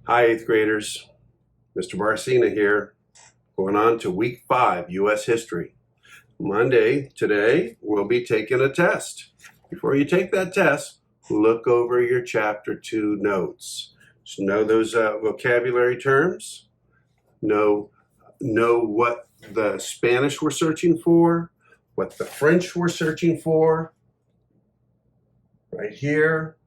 Hi, 8th graders. Mr. Barcina here, going on to week 5, U.S. history. Monday, today, we'll be taking a test. Before you take that test, look over your Chapter 2 notes. So know those vocabulary terms. Know what the Spanish were searching for, what the French were searching for. Right here,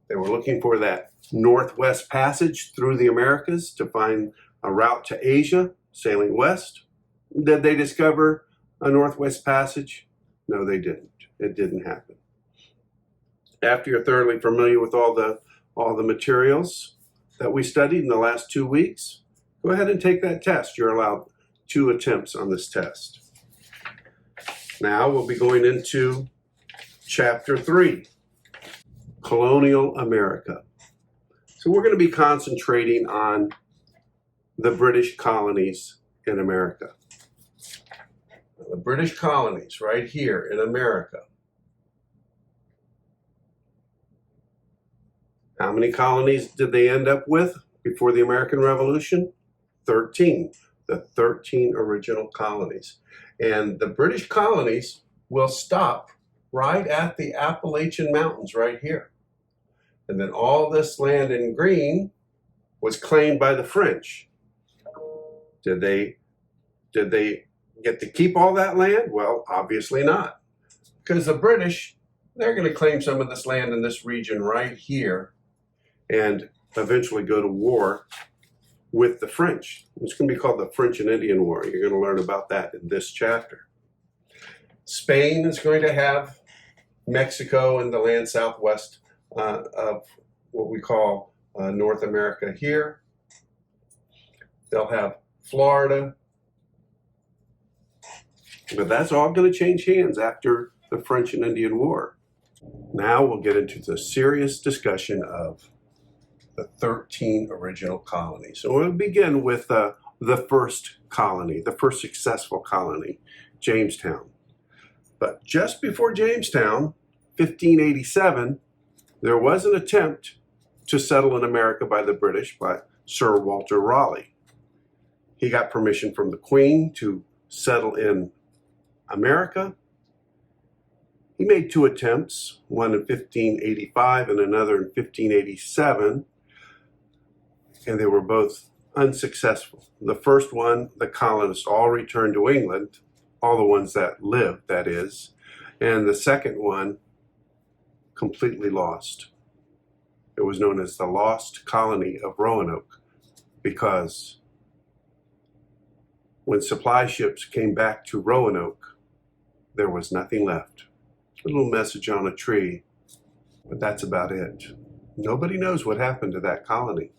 they were looking for that Northwest Passage through the Americas to find a route to Asia, sailing west. Did they discover a Northwest Passage? No, they didn't. It didn't happen. After you're thoroughly familiar with all the materials that we studied in the last 2 weeks, go ahead and take that test. You're allowed 2 attempts on this test. Now we'll be going into Chapter 3, Colonial America. So we're going to be concentrating on the British colonies in America. The British colonies right here in America. How many colonies did they end up with before the American Revolution? 13. The 13 original colonies. And the British colonies will stop right at the Appalachian Mountains right here. And then all this land in green was claimed by the French. Did they get to keep all that land? Well, obviously not. Because the British, they're going to claim some of this land in this region right here and eventually go to war with the French. It's going to be called the French and Indian War. You're going to learn about that in this chapter. Spain is going to have Mexico and the land southwest of what we call North America here. They'll have Florida. But that's all going to change hands after the French and Indian War. Now we'll get into the serious discussion of the 13 original colonies. So we'll begin with the first colony, the first successful colony, Jamestown. But just before Jamestown, 1587, there was an attempt to settle in America by the British by Sir Walter Raleigh. He got permission from the Queen to settle in America. He made 2 attempts, one in 1585 and another in 1587, and they were both unsuccessful. The first one, the colonists all returned to England, all the ones that lived, that is, and the second one completely lost. It was known as the Lost Colony of Roanoke because when supply ships came back to Roanoke, there was nothing left. A little message on a tree, but that's about it. Nobody knows what happened to that colony.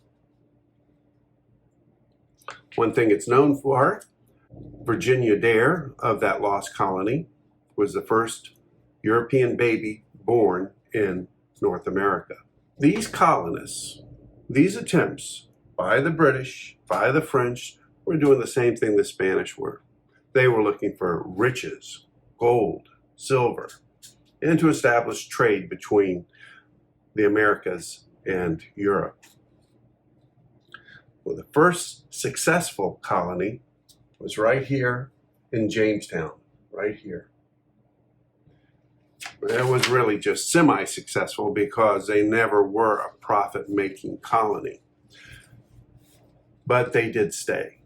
One thing it's known for, Virginia Dare of that lost colony was the first European baby born in North America. These colonists, these attempts by the British, by the French, were doing the same thing the Spanish were. They were looking for riches, gold, silver, and to establish trade between the Americas and Europe. Well, the first successful colony was right here in Jamestown, right here. It was really just semi-successful because they never were a profit-making colony. But they did stay.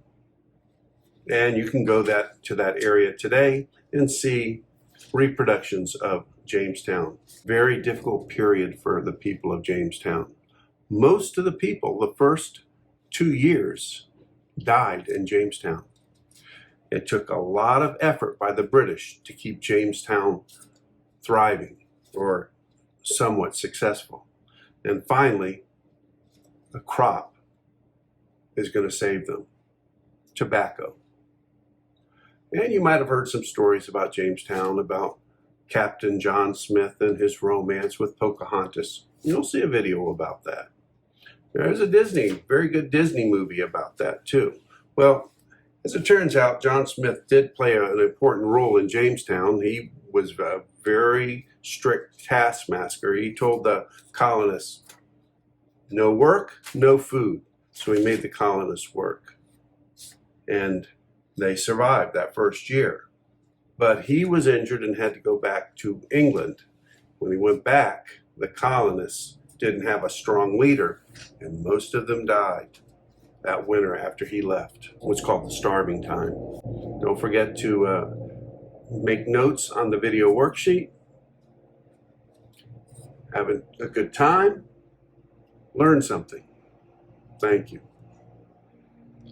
And you can go to that area today and see reproductions of Jamestown. Very difficult period for the people of Jamestown. Most of the people, the first 2 years, died in Jamestown. It took a lot of effort by the British to keep Jamestown thriving or somewhat successful. And finally, a crop is going to save them. Tobacco. And you might have heard some stories about Jamestown, about Captain John Smith and his romance with Pocahontas. You'll see a video about that. There's a very good Disney movie about that too. Well, as it turns out, John Smith did play an important role in Jamestown. He was a very strict taskmaster. He told the colonists, No work, no food. So he made the colonists work. And they survived that first year. But he was injured and had to go back to England. When he went back, the colonists didn't have a strong leader, and most of them died that winter after he left. What's called the starving time. Don't forget to make notes on the video worksheet. Have a good time. Learn something. Thank you.